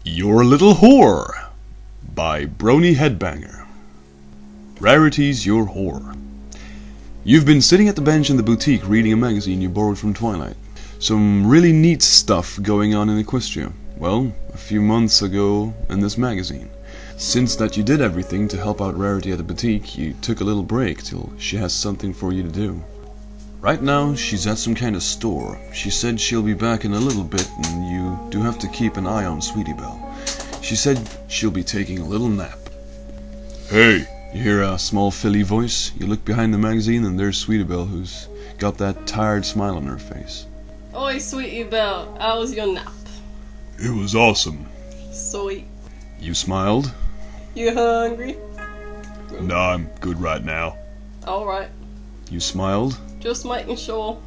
Your Little Whore by Brony Headbanger. Rarity's your whore. You've been sitting at the bench in the boutique reading a magazine you borrowed from Twilight. Some really neat stuff going on in Equestria. Well, a few months ago in this magazine. Since that you did everything to help out Rarity at the boutique, you took a little break till she has something for you to do. Right now, she's at some kind of store. She said she'll be back in a little bit and you do have to keep an eye on Sweetie Belle. She said she'll be taking a little nap. Hey! You hear a small filly voice. You look behind the magazine and there's Sweetie Belle, who's got that tired smile on her face. Oi, Sweetie Belle, how was your nap? It was awesome. Sweet. You smiled? You hungry? Nah, I'm good right now. Alright. You smiled? Just making sure.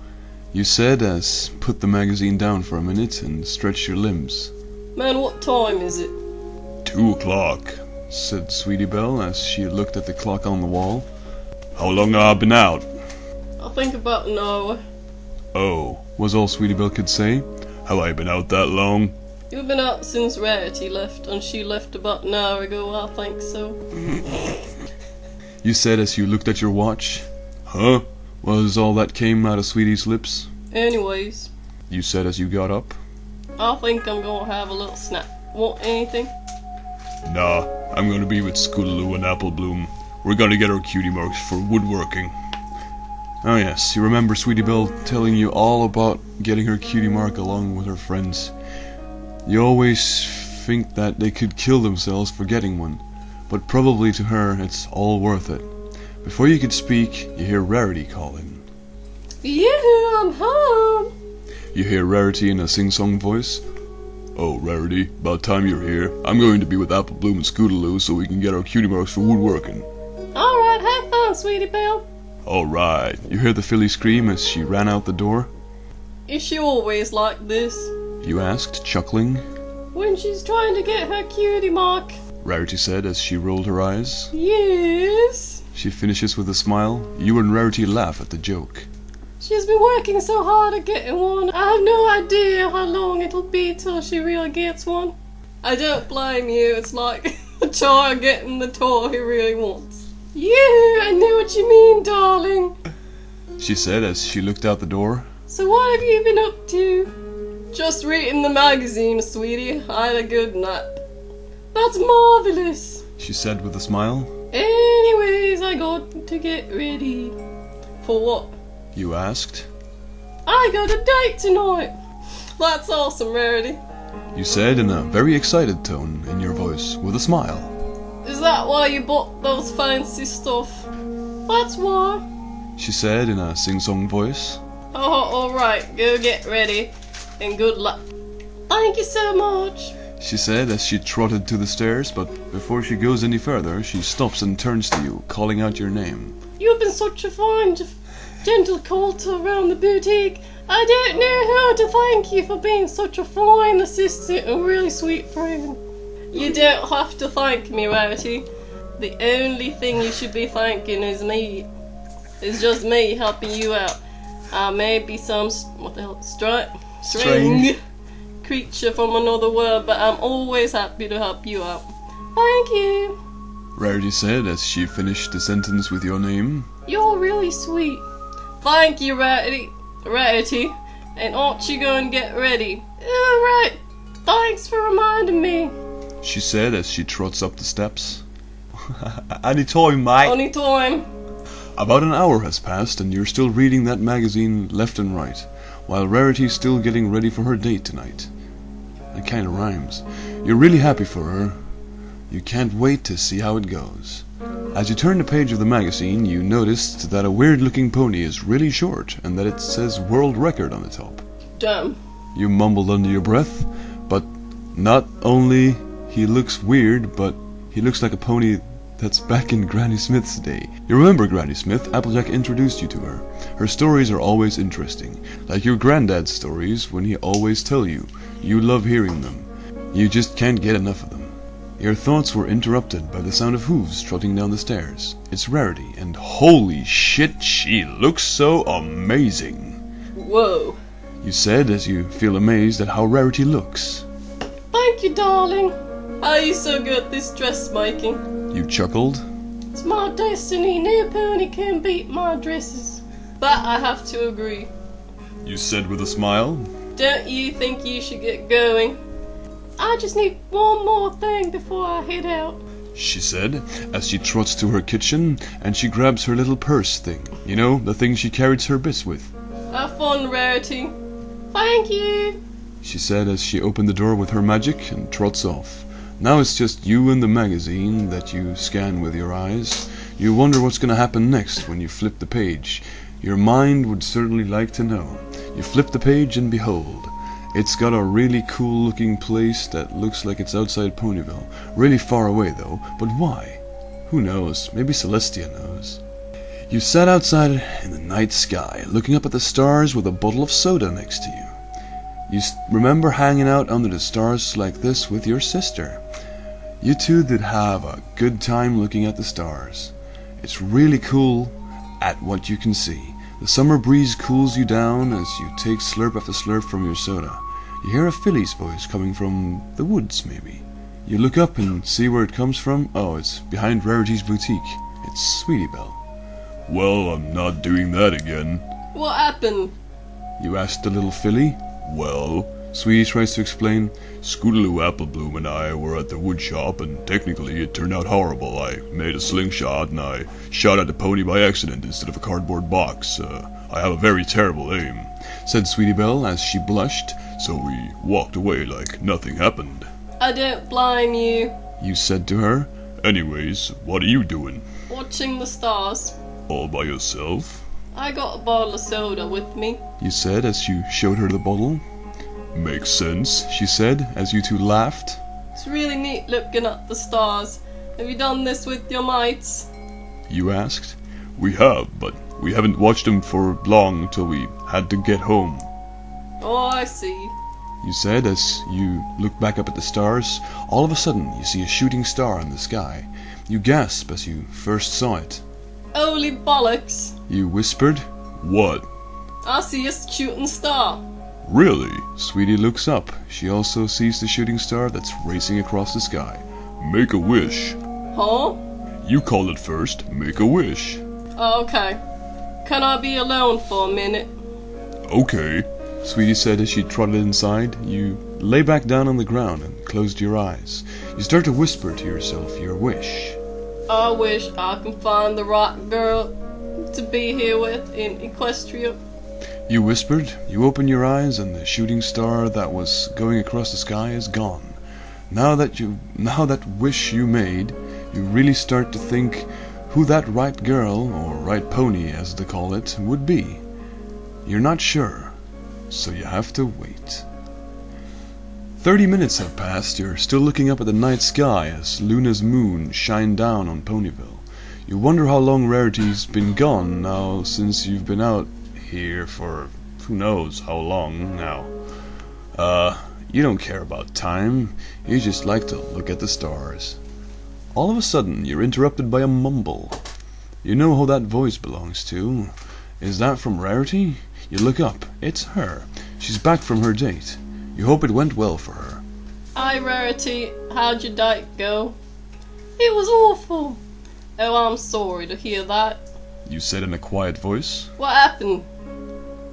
You said as put the magazine down for a minute and stretched your limbs. Man, what time is it? 2 o'clock, said Sweetie Belle as she looked at the clock on the wall. How long have I been out? I think about an hour. Oh, was all Sweetie Belle could say. Have I been out that long? You've been out since Rarity left, and she left about an hour ago, I think so. You said as you looked at your watch. Huh? Was all that came out of Sweetie's lips? Anyways. You said as you got up. I think I'm gonna have a little snack. Want anything? Nah, I'm gonna be with Scootaloo and Apple Bloom. We're gonna get our cutie marks for woodworking. Oh yes, you remember Sweetie Belle telling you all about getting her cutie mark along with her friends. You always think that they could kill themselves for getting one, but probably to her it's all worth it. Before you could speak, you hear Rarity calling. Yeah, I'm home. You hear Rarity in a sing-song voice. Oh, Rarity, about time you're here. I'm going to be with Apple Bloom and Scootaloo so we can get our cutie marks for woodworking. Alright, have fun, Sweetie Belle. Alright. You hear the filly scream as she ran out the door. Is she always like this? You asked, chuckling. When she's trying to get her cutie mark. Rarity said as she rolled her eyes. Yes. She finishes with a smile. You and Rarity laugh at the joke. She's been working so hard at getting one. I have no idea how long it'll be till she really gets one. I don't blame you. It's like a child getting the toy he really wants. Yeah, I know what you mean, darling. She said as she looked out the door. So what have you been up to? Just reading the magazine, sweetie. I had a good nap. That's marvelous, she said with a smile. Anyways, I got to get ready. For what? You asked. I got a date tonight. That's awesome, Rarity. You said in a very excited tone in your voice, with a smile. Is that why you bought those fancy stuff? That's why. She said in a sing-song voice. Oh, alright, go get ready, and good luck. Thank you so much, she said as she trotted to the stairs, but before she goes any further, she stops and turns to you, calling out your name. You've been such a fine, gentle colt around the boutique. I don't know how to thank you for being such a fine assistant and really sweet friend. You don't have to thank me, Rarity. The only thing you should be thanking is me. It's just me helping you out. I may be some, what the hell, strange creature from another world, but I'm always happy to help you out. Thank you, Rarity said as she finished the sentence with your name. You're really sweet. Thank you, Rarity. And aren't you going to get ready? Alright, thanks for reminding me, she said as she trots up the steps. Anytime, mate. Anytime. About an hour has passed and you're still reading that magazine left and right, while Rarity's still getting ready for her date tonight. That kinda rhymes. You're really happy for her. You can't wait to see how it goes. As you turn the page of the magazine, you noticed that a weird-looking pony is really short and that it says world record on the top. Damn. You mumbled under your breath, but not only he looks weird, but he looks like a pony that's back in Granny Smith's day. You remember Granny Smith? Applejack introduced you to her. Her stories are always interesting, like your granddad's stories when he always tell you. You love hearing them. You just can't get enough of them. Your thoughts were interrupted by the sound of hooves trotting down the stairs. It's Rarity, and holy shit, she looks so amazing. Whoa. You said as you feel amazed at how Rarity looks. Thank you, darling. How are you so good at this dressmaking? You chuckled. It's my destiny. No pony can beat my dresses. That I have to agree. You said with a smile. Don't you think you should get going? I just need one more thing before I head out, She said, as she trots to her kitchen and she grabs her little purse thing. You know, the thing she carries her bits with. Have fun, Rarity. Thank you. She said as she opened the door with her magic and trots off. Now it's just you and the magazine that you scan with your eyes. You wonder what's going to happen next when you flip the page. Your mind would certainly like to know. You flip the page and behold, it's got a really cool looking place that looks like it's outside Ponyville. Really far away though, but why? Who knows? Maybe Celestia knows. You sat outside in the night sky, looking up at the stars with a bottle of soda next to you. You remember hanging out under the stars like this with your sister. You two did have a good time looking at the stars. It's really cool at what you can see. The summer breeze cools you down as you take slurp after slurp from your soda. You hear a filly's voice coming from the woods, maybe. You look up and see where it comes from. Oh, it's behind Rarity's boutique. It's Sweetie Belle. Well, I'm not doing that again. What happened? You asked the little filly. Well, Sweetie tries to explain. Scootaloo Applebloom and I were at the wood shop, and technically it turned out horrible. I made a slingshot and I shot at the pony by accident instead of a cardboard box. I have a very terrible aim, said Sweetie Belle as she blushed, so we walked away like nothing happened. I don't blame you. You said to her. Anyways, what are you doing? Watching the stars. All by yourself? I got a bottle of soda with me. You said as you showed her the bottle. Makes sense, she said as you two laughed. It's really neat looking at the stars. Have you done this with your mates? You asked. We have, but we haven't watched them for long till we had to get home. Oh, I see. You said as you looked back up at the stars. All of a sudden you see a shooting star in the sky. You gasp as you first saw it. Holy bollocks. You whispered. What? I see a shooting star. Really? Sweetie looks up. She also sees the shooting star that's racing across the sky. Make a wish. Huh? You called it first. Make a wish. Okay. Can I be alone for a minute? Okay, Sweetie said as she trotted inside. You lay back down on the ground and closed your eyes. You start to whisper to yourself your wish. I wish I can find the right girl to be here with in Equestria. You whispered, you open your eyes, and the shooting star that was going across the sky is gone. Now that wish you made, you really start to think who that right girl, or right pony as they call it, would be. You're not sure, so you have to wait. 30 minutes have passed. You're still looking up at the night sky as Luna's moon shined down on Ponyville. You wonder how long Rarity's been gone now since you've been out here for who knows how long now. You don't care about time. You just like to look at the stars. All of a sudden, you're interrupted by a mumble. You know who that voice belongs to. Is that from Rarity? You look up. It's her. She's back from her date. You hope it went well for her. Hi, Rarity. How'd your date go? It was awful. Oh, I'm sorry to hear that. You said in a quiet voice. What happened?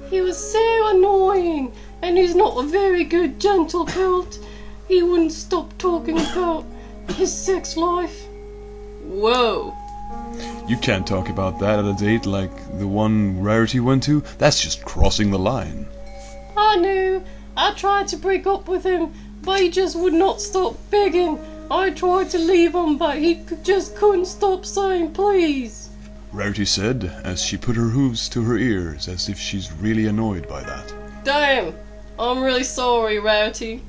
He was so annoying, and he's not a very good gentle colt. He wouldn't stop talking about his sex life. Whoa. You can't talk about that at a date like the one Rarity went to. That's just crossing the line. I knew. I tried to break up with him, but he just would not stop begging. I tried to leave him, but he just couldn't stop saying please. Rarity said, as she put her hooves to her ears as if she's really annoyed by that. Damn, I'm really sorry, Rarity.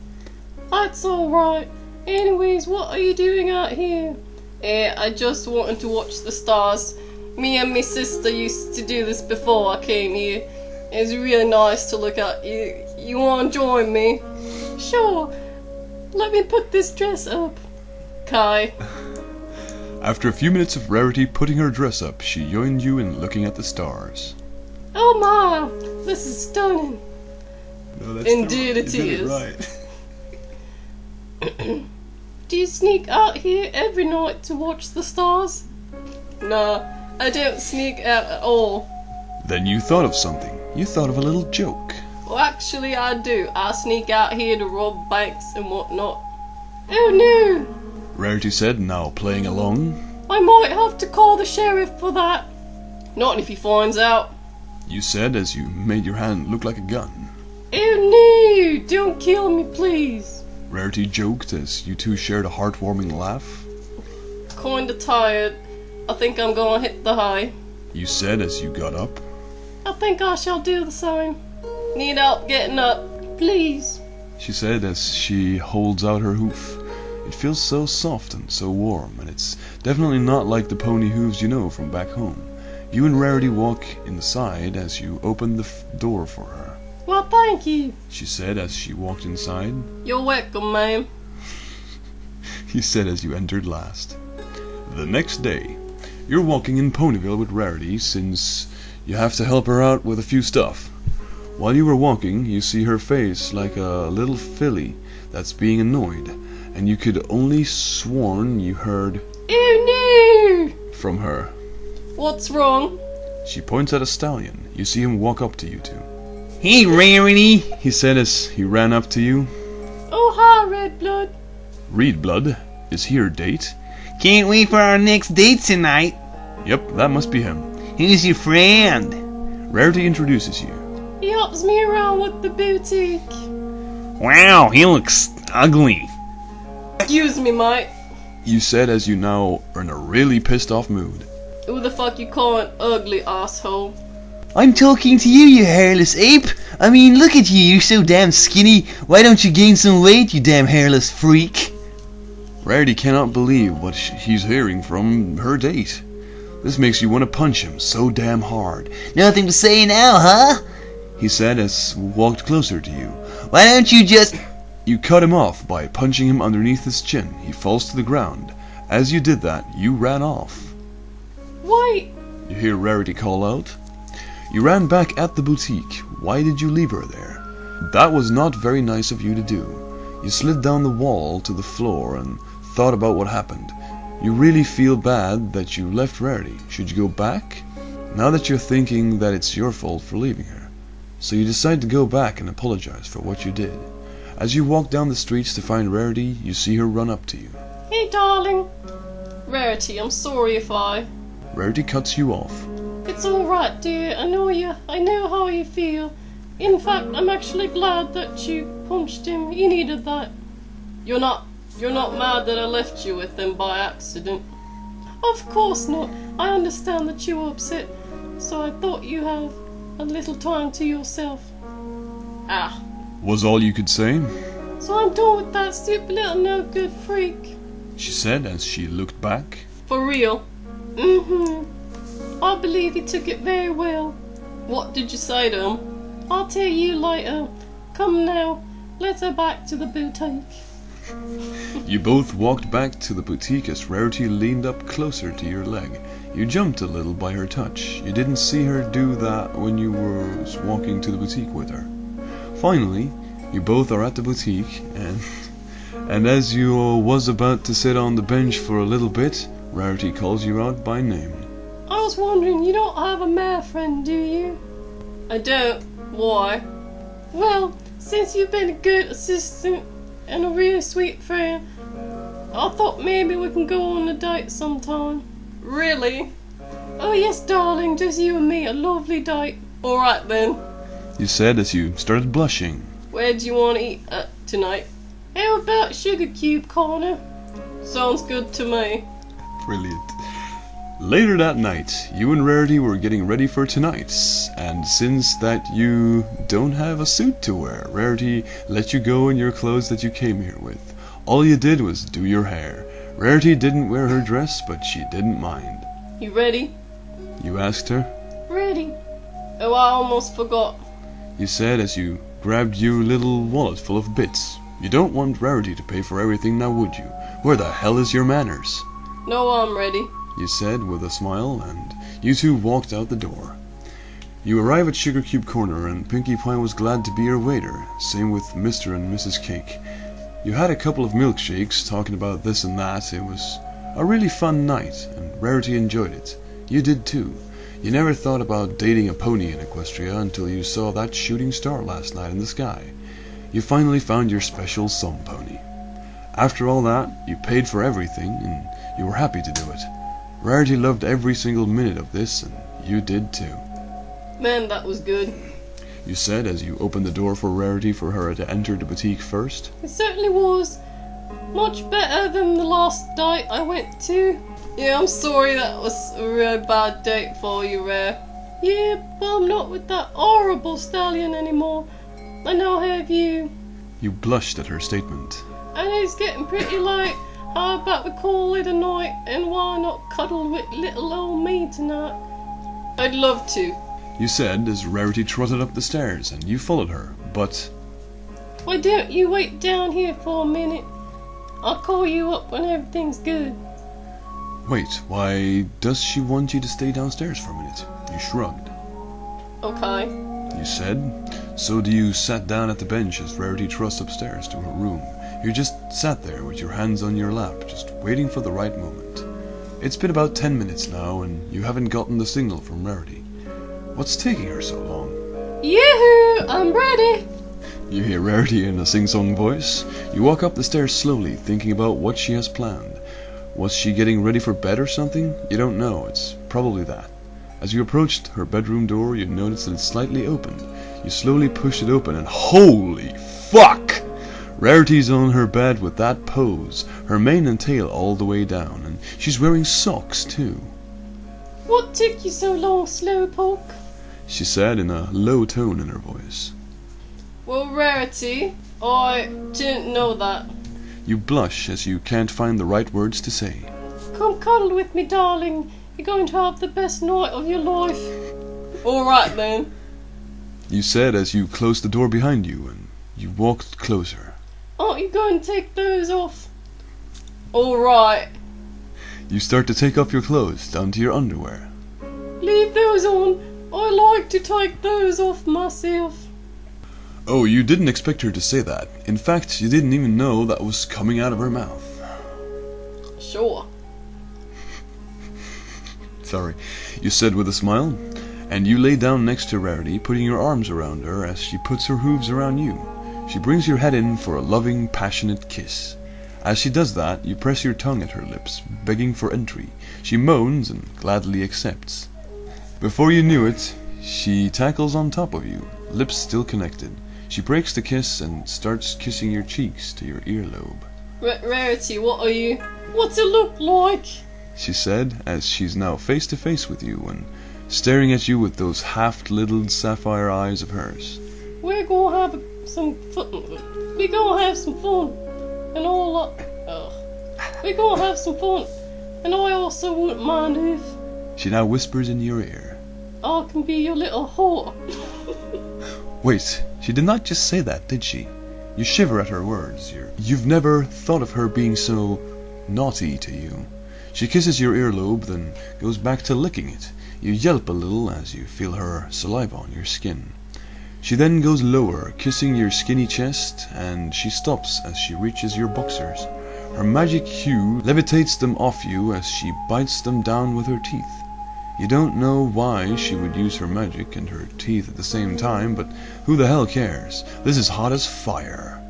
That's alright. Anyways, what are you doing out here? I just wanted to watch the stars. Me and my sister used to do this before I came here. It was really nice to look at. You want to join me? Sure. Let me put this dress up. Kai. After a few minutes of Rarity putting her dress up, she joined you in looking at the stars. Oh my, this is stunning. No, Indeed it is. Right. Do you sneak out here every night to watch the stars? Nah, I don't sneak out at all. Then you thought of something. You thought of a little joke. Well, actually I do. I sneak out here to rob banks and whatnot. Oh no! Rarity said, now playing along. I might have to call the sheriff for that. Not if he finds out. You said as you made your hand look like a gun. Oh no! Don't kill me, please. Rarity joked as you two shared a heartwarming laugh. Kinda tired. I think I'm gonna hit the hay. You said as you got up. I think I shall do the same. Need help getting up, please. She said as she holds out her hoof. It feels so soft and so warm, and it's definitely not like the pony hooves you know from back home. You and Rarity walk inside as you open the door for her. Well, thank you. She said as she walked inside. You're welcome, ma'am. He said as you entered last. The next day, you're walking in Ponyville with Rarity since you have to help her out with a few stuff. While you were walking, you see her face like a little filly that's being annoyed, and you could only sworn you heard Oh no! from her. What's wrong? She points at a stallion. You see him walk up to you two. Hey, Rarity, He said as he ran up to you. Oh hi, Red Blood. Reed Blood, is he your date? can't wait for our next date tonight. Yep, that must be him. Who's your friend? Rarity introduces you. He helps me around with the boutique. Wow, he looks ugly. Excuse me, mate. You said as you now are in a really pissed off mood. Who the fuck you calling ugly, asshole? I'm talking to you, you hairless ape. I mean, look at you, you're so damn skinny. Why don't you gain some weight, you damn hairless freak? Rarity cannot believe what he's hearing from her date. This makes you want to punch him so damn hard. Nothing to say now, huh? He said as he walked closer to you. Why don't you just... You cut him off by punching him underneath his chin. He falls to the ground. As you did that, you ran off. Wait! You hear Rarity call out. You ran back at the boutique. Why did you leave her there? That was not very nice of you to do. You slid down the wall to the floor and thought about what happened. You really feel bad that you left Rarity. Should you go back? Now that you're thinking that it's your fault for leaving her. So you decide to go back and apologize for what you did. As you walk down the streets to find Rarity, you see her run up to you. Hey, darling. Rarity, I'm sorry if I... Rarity cuts you off. It's alright, dear. I know how you feel. In fact, I'm actually glad that you punched him. He needed that. You're not mad that I left you with him by accident? Of course not. I understand that you were upset, so I thought you had a little time to yourself. Ah. Was all you could say? So I'm done with that stupid little no-good freak. She said as she looked back. For real? I believe he took it very well. What did you say to him? I'll tell you later. Come now, let's go back to the boutique. You both walked back to the boutique as Rarity leaned up closer to your leg. You jumped a little by her touch. You didn't see her do that when you were walking to the boutique with her. Finally, you both are at the boutique, and as you was about to sit on the bench for a little bit, Rarity calls you out by name. I was wondering, you don't have a male friend, do you? I don't. Why? Well, since you've been a good assistant and a really sweet friend, I thought maybe we can go on a date sometime. Really? Oh yes, darling, just you and me, a lovely date. Alright then. You said as you started blushing. Where do you want to eat tonight? How about Sugar Cube Corner? Sounds good to me. Brilliant. Later that night, you and Rarity were getting ready for tonight's, and since that you don't have a suit to wear, Rarity let you go in your clothes that you came here with. All you did was do your hair. Rarity didn't wear her dress, but she didn't mind. You ready? You asked her. Ready. Oh, I almost forgot. You said as you grabbed your little wallet full of bits. You don't want Rarity to pay for everything now, would you? Where the hell is your manners? No, I'm ready. You said with a smile, and you two walked out the door. You arrive at Sugar Cube Corner, and Pinkie Pie was glad to be your waiter. Same with Mr. and Mrs. Cake. You had a couple of milkshakes talking about this and that. It was a really fun night, and Rarity enjoyed it. You did too. You never thought about dating a pony in Equestria until you saw that shooting star last night in the sky. You finally found your special sun pony. After all that, you paid for everything, and you were happy to do it. Rarity loved every single minute of this, and you did too. Man, that was good. You said as you opened the door for Rarity for her to enter the boutique first. It certainly was. Much better than the last date I went to. Yeah, I'm sorry that was a really bad date for you, Rare. Yeah, but I'm not with that horrible stallion anymore. I now have you. You blushed at her statement. And it's getting pretty late. How about we call it a night, and why not cuddle with little old me tonight? I'd love to. You said as Rarity trotted up the stairs, and you followed her, but... Why don't you wait down here for a minute? I'll call you up when everything's good. Wait, why does she want you to stay downstairs for a minute? You shrugged. Okay. You said. So you sat down at the bench as Rarity trussed upstairs to her room. You just sat there with your hands on your lap, just waiting for the right moment. It's been about 10 minutes now, and you haven't gotten the signal from Rarity. What's taking her so long? Yoo-hoo! I'm ready! You hear Rarity in a sing-song voice. You walk up the stairs slowly, thinking about what she has planned. Was she getting ready for bed or something? You don't know. It's probably that. As you approached her bedroom door, you noticed that it's slightly open. You slowly pushed it open, and holy fuck! Rarity's on her bed with that pose, her mane and tail all the way down, and she's wearing socks too. What took you so long, Slowpoke? She said in a low tone in her voice. Well, Rarity, I didn't know that. You blush as you can't find the right words to say. Come cuddle with me, darling. You're going to have the best night of your life. Alright then. You said as you closed the door behind you, and you walked closer. Aren't you going to take those off? Alright. You start to take off your clothes down to your underwear. Leave those on. I like to take those off myself. Oh, you didn't expect her to say that. In fact, you didn't even know that was coming out of her mouth. Sure. Sorry, you said with a smile, and you lay down next to Rarity, putting your arms around her as she puts her hooves around you. She brings your head in for a loving, passionate kiss. As she does that, you press your tongue at her lips, begging for entry. She moans and gladly accepts. Before you knew it, she tackles on top of you, lips still connected. She breaks the kiss and starts kissing your cheeks to your earlobe. Rarity, what are you? What's it look like? She said, as she's now face to face with you and staring at you with those half-lidded sapphire eyes of hers. We're gonna have some fun. We're gonna have some fun. And all that. We're gonna have some fun. And I also wouldn't mind if... She now whispers in your ear. I can be your little whore. Wait, she did not just say that, did she? You shiver at her words. You've never thought of her being so naughty to you. She kisses your earlobe, then goes back to licking it. You yelp a little as you feel her saliva on your skin. She then goes lower, kissing your skinny chest, and she stops as she reaches your boxers. Her magic hue levitates them off you as she bites them down with her teeth. You don't know why she would use her magic and her teeth at the same time, but who the hell cares? This is hot as fire.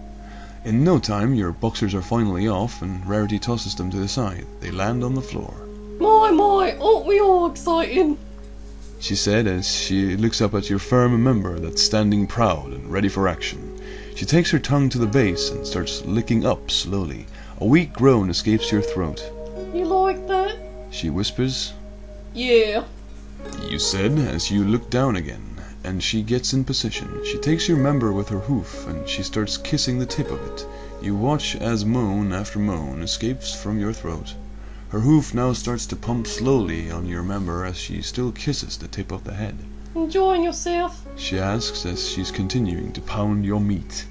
In no time, your boxers are finally off, and Rarity tosses them to the side. They land on the floor. My, aren't we all excited? She said as she looks up at your firm member that's standing proud and ready for action. She takes her tongue to the base and starts licking up slowly. A weak groan escapes your throat. You like that? She whispers. Yeah. You said as you look down again, and she gets in position. She takes your member with her hoof, and she starts kissing the tip of it. You watch as moan after moan escapes from your throat. Her hoof now starts to pump slowly on your member as she still kisses the tip of the head. Enjoying yourself? She asks as she's continuing to pound your meat.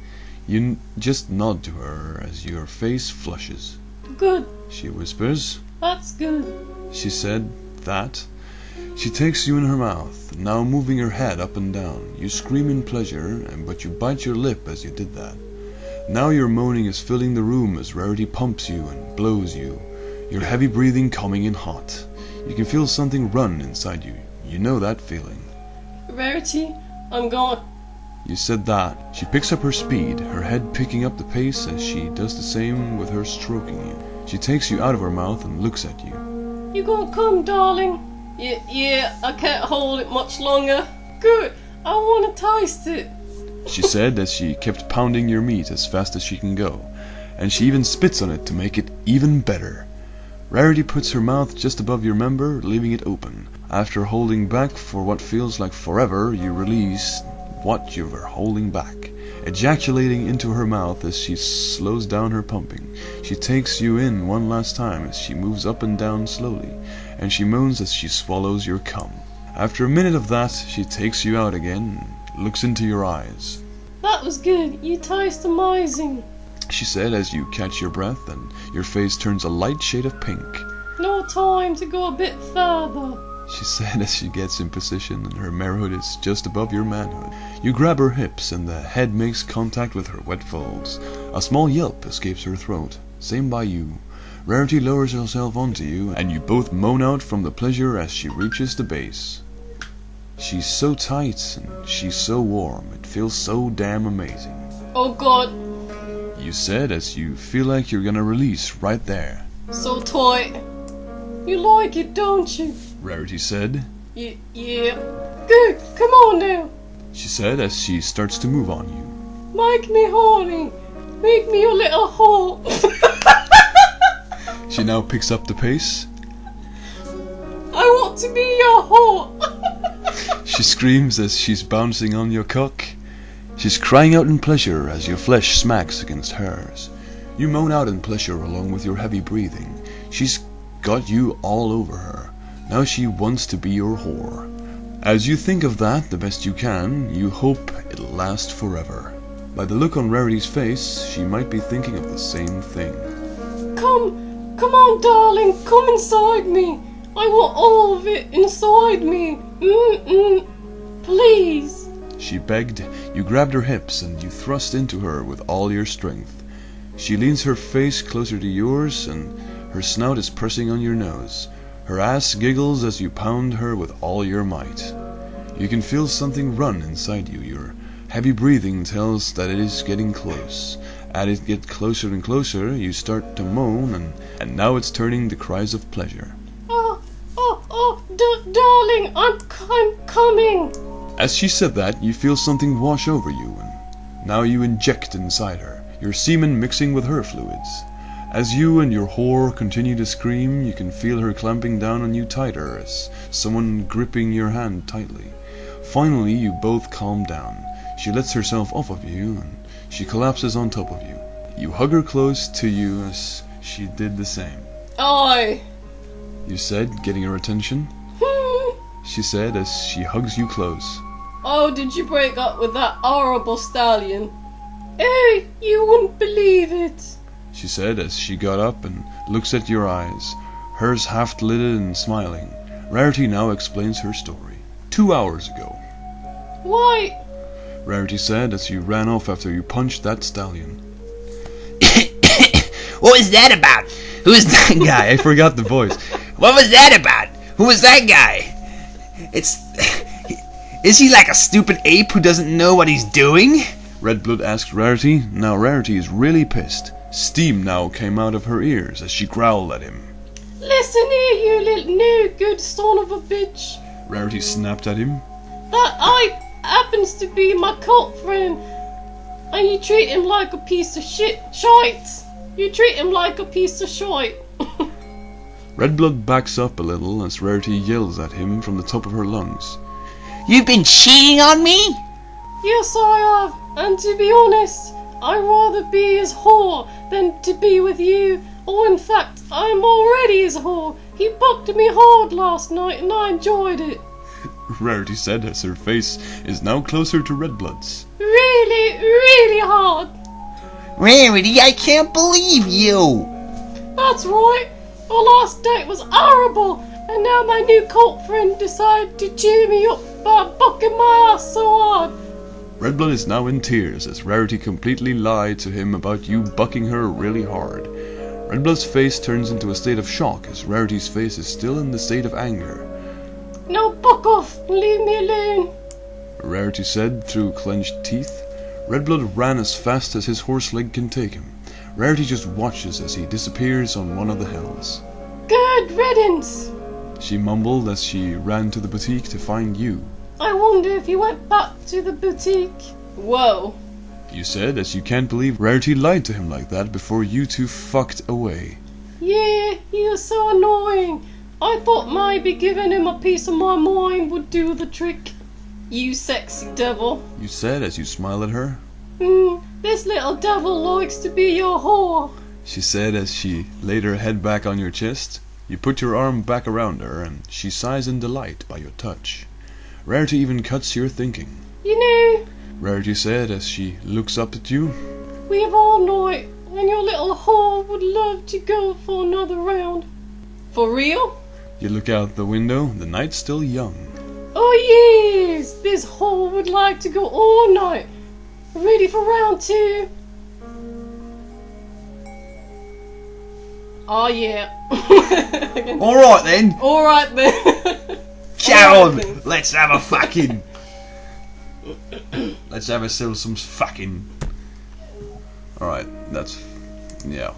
You just nod to her as your face flushes. Good. She whispers. That's good. She said that. She takes you in her mouth, now moving her head up and down. You scream in pleasure, but you bite your lip as you did that. Now your moaning is filling the room as Rarity pumps you and blows you, your heavy breathing coming in hot. You can feel something run inside you. You know that feeling. Rarity, I'm gone. You said that. She picks up her speed, her head picking up the pace as she does the same with her stroking you. She takes you out of her mouth and looks at you. You gonna come, darling? Yeah, I can't hold it much longer. Good, I wanna taste it. She said as she kept pounding your meat as fast as she can go, and she even spits on it to make it even better. Rarity puts her mouth just above your member, leaving it open. After holding back for what feels like forever, you release what you were holding back, ejaculating into her mouth as she slows down her pumping. She takes you in one last time as she moves up and down slowly, and she moans as she swallows your cum. After a minute of that, she takes you out again and looks into your eyes. That was good. You taste amazing. She said as you catch your breath and your face turns a light shade of pink. No time to go a bit further. She said as she gets in position and her marehood is just above your manhood. You grab her hips and the head makes contact with her wet folds. A small yelp escapes her throat. Same by you. Rarity lowers herself onto you and you both moan out from the pleasure as she reaches the base. She's so tight and she's so warm. It feels so damn amazing. Oh God. You said as you feel like you're gonna release right there. So tight. You like it, don't you? Rarity said. Yeah. Good, come on now. She said as she starts to move on you. Make me horny. Make me your little whore. She now picks up the pace. I want to be your whore. She screams as she's bouncing on your cock. She's crying out in pleasure as your flesh smacks against hers. You moan out in pleasure along with your heavy breathing. She's got you all over her. Now she wants to be your whore. As you think of that the best you can, you hope it'll last forever. By the look on Rarity's face, she might be thinking of the same thing. Come on, darling, come inside me. I want all of it inside me. Please. She begged. You grabbed her hips and you thrust into her with all your strength. She leans her face closer to yours and her snout is pressing on your nose. Her ass giggles as you pound her with all your might. You can feel something run inside you. Your heavy breathing tells that it is getting close. As it gets closer and closer, you start to moan, and now it's turning to cries of pleasure. Darling, I'm coming. As she said that, you feel something wash over you, and now you inject inside her, your semen mixing with her fluids. As you and your whore continue to scream, you can feel her clamping down on you tighter as someone gripping your hand tightly. Finally, you both calm down. She lets herself off of you and she collapses on top of you. You hug her close to you as she did the same. Oi! You said, getting her attention. She said as she hugs you close. Oh, did you break up with that horrible stallion? Hey, you wouldn't believe it. She said as she got up and looks at your eyes, hers half-lidded and smiling. Rarity now explains her story. 2 hours ago. Why? Rarity said as you ran off after you punched that stallion. What was that about? Who was that guy? I forgot the voice. What was that about? Who was that guy? Is he like a stupid ape who doesn't know what he's doing? Redblood asked Rarity. Now Rarity is really pissed. Steam now came out of her ears as she growled at him. Listen here, you little no good son of a bitch. Rarity snapped at him. That I happens to be my cult friend, and you treat him like a piece of shite. You treat him like a piece of shite. Redblood backs up a little as Rarity yells at him from the top of her lungs. You've been cheating on me? Yes, I have, and to be honest, I'd rather be his whore than to be with you. Or in fact, I'm already his whore. He bucked me hard last night and I enjoyed it. Rarity said as her face is now closer to Redblood's. Really hard. Rarity, I can't believe you. That's right. Our last date was horrible, and now my new cult friend decided to cheer me up by bucking my ass so hard. Redblood is now in tears as Rarity completely lied to him about you bucking her really hard. Redblood's face turns into a state of shock as Rarity's face is still in the state of anger. No, buck off! Leave me alone! Rarity said through clenched teeth. Redblood ran as fast as his horse leg can take him. Rarity just watches as he disappears on one of the hills. Good riddance! She mumbled as she ran to the boutique to find you. I wonder if he went back to the boutique. Whoa. You said as you can't believe Rarity lied to him like that before you two fucked away. Yeah, he was so annoying. I thought maybe giving him a piece of my mind would do the trick. You sexy devil. You said as you smiled at her. This little devil likes to be your whore. She said as she laid her head back on your chest. You put your arm back around her and she sighs in delight by your touch. Rarity even cuts your thinking. You know, Rarity said as she looks up at you. we have all night and your little whore would love to go for another round. For real? You look out the window, the night's still young. Oh yes, this whore would like to go all night. Ready for round 2? Oh yeah. Alright then. Alright then. Come on, let's have a fucking. Let's have ourselves some fucking. Alright, that's... yeah.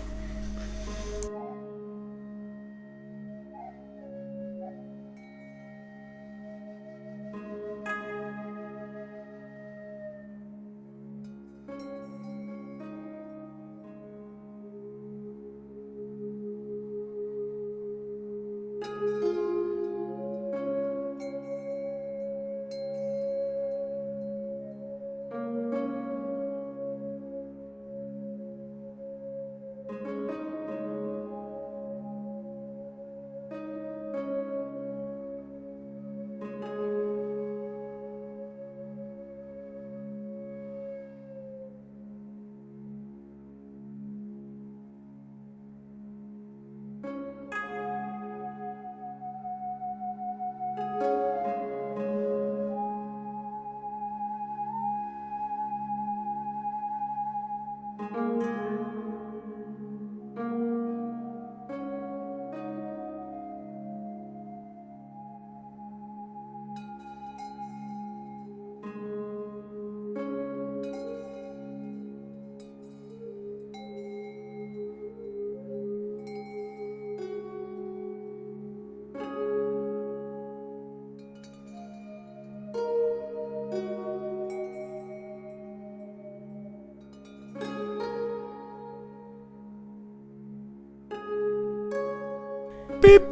Beep.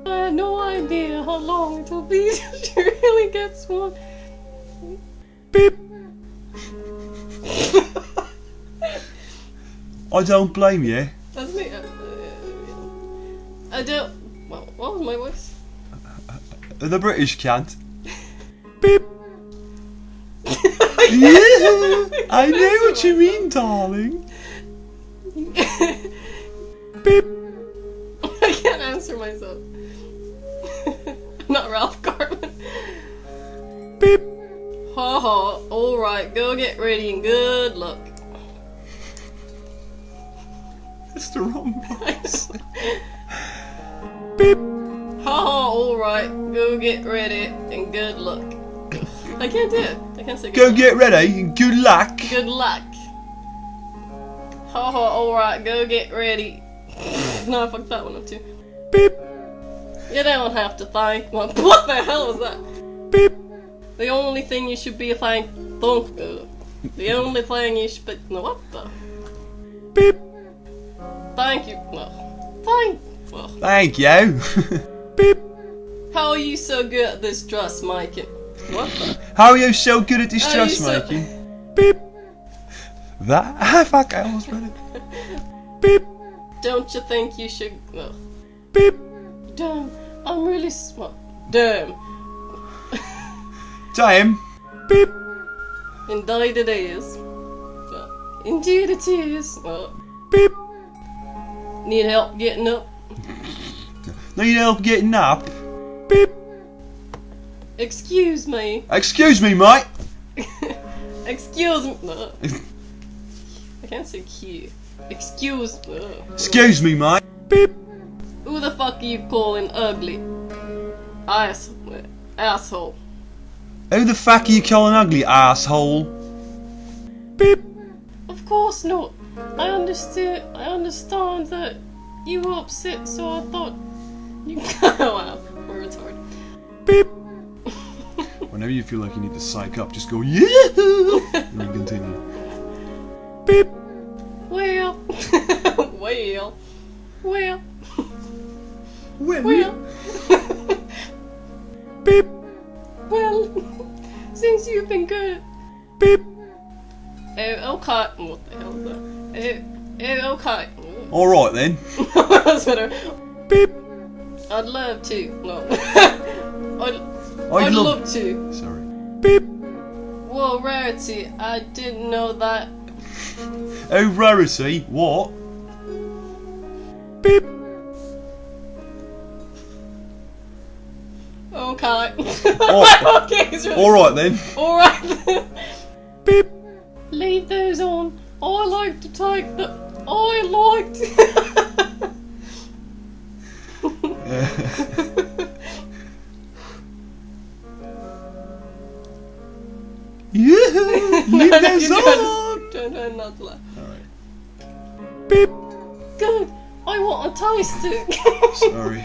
I have no idea how long it'll be till she really gets one. Beep. I don't blame you. That's me. I don't. Well, what was my voice? The British can't. Beep. Yeah, I know what you mean, darling. Beep. I can't answer myself. I'm not Ralph Garman. Beep. Ha ha. Alright, go get ready and good luck. It's the wrong voice. Beep. Ha ha. Alright, go get ready and good luck. I can't do it. I can't say Go good get ready and good luck. Good luck. Ha ha. Alright, go get ready. No, I fucked that one up too. Beep. You don't have to thank. What the hell was that? Beep. The only thing you should be thankful. The only thing you should be. No, what the? Beep. Thank you. No. Thank. Well, Thank you. Beep. how are you so good at this dress making? What the? How are you so good at this How are you dressmaking? Beep. That. Ah, fuck, I almost read it. Beep. Don't you think you should? Well, Beep. damn, I'm really smart. Damn. Time. Beep. Indeed it is. Indeed it is. Beep. Need help getting up? Need help getting up? Beep. Excuse me. Excuse me, mate. Excuse me. No. I can't say Q. Excuse me. Excuse me, mate. Beep. Who the fuck are you calling ugly? Asshole. Who the fuck are you calling ugly, asshole? Beep. Of course not. I understand that you were upset, so I thought you. Wow, we're retarded. Beep. Whenever you feel like you need to psych up, just go yahoo, and then continue. Beep. Well. Well. Beep. Well, since you've been good. Beep. Okay. What the hell is that? Okay. Alright then. That's better. Beep. I'd love to. No. I'd love to. Sorry. Beep. Whoa, Rarity, I didn't know that. Oh, Rarity, what? Beep. Okay. Oh. Okay, it's really Alright then. Alright then. Beep. Leave those on. I like to take the. I like to. Yeah, leave those on. Try not to laugh. Alright. Beep. Good. I want a taste it. Sorry.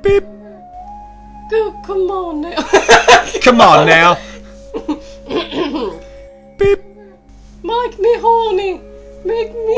Beep. Good. Come on now. Come on now. Beep. Make me horny. Make me.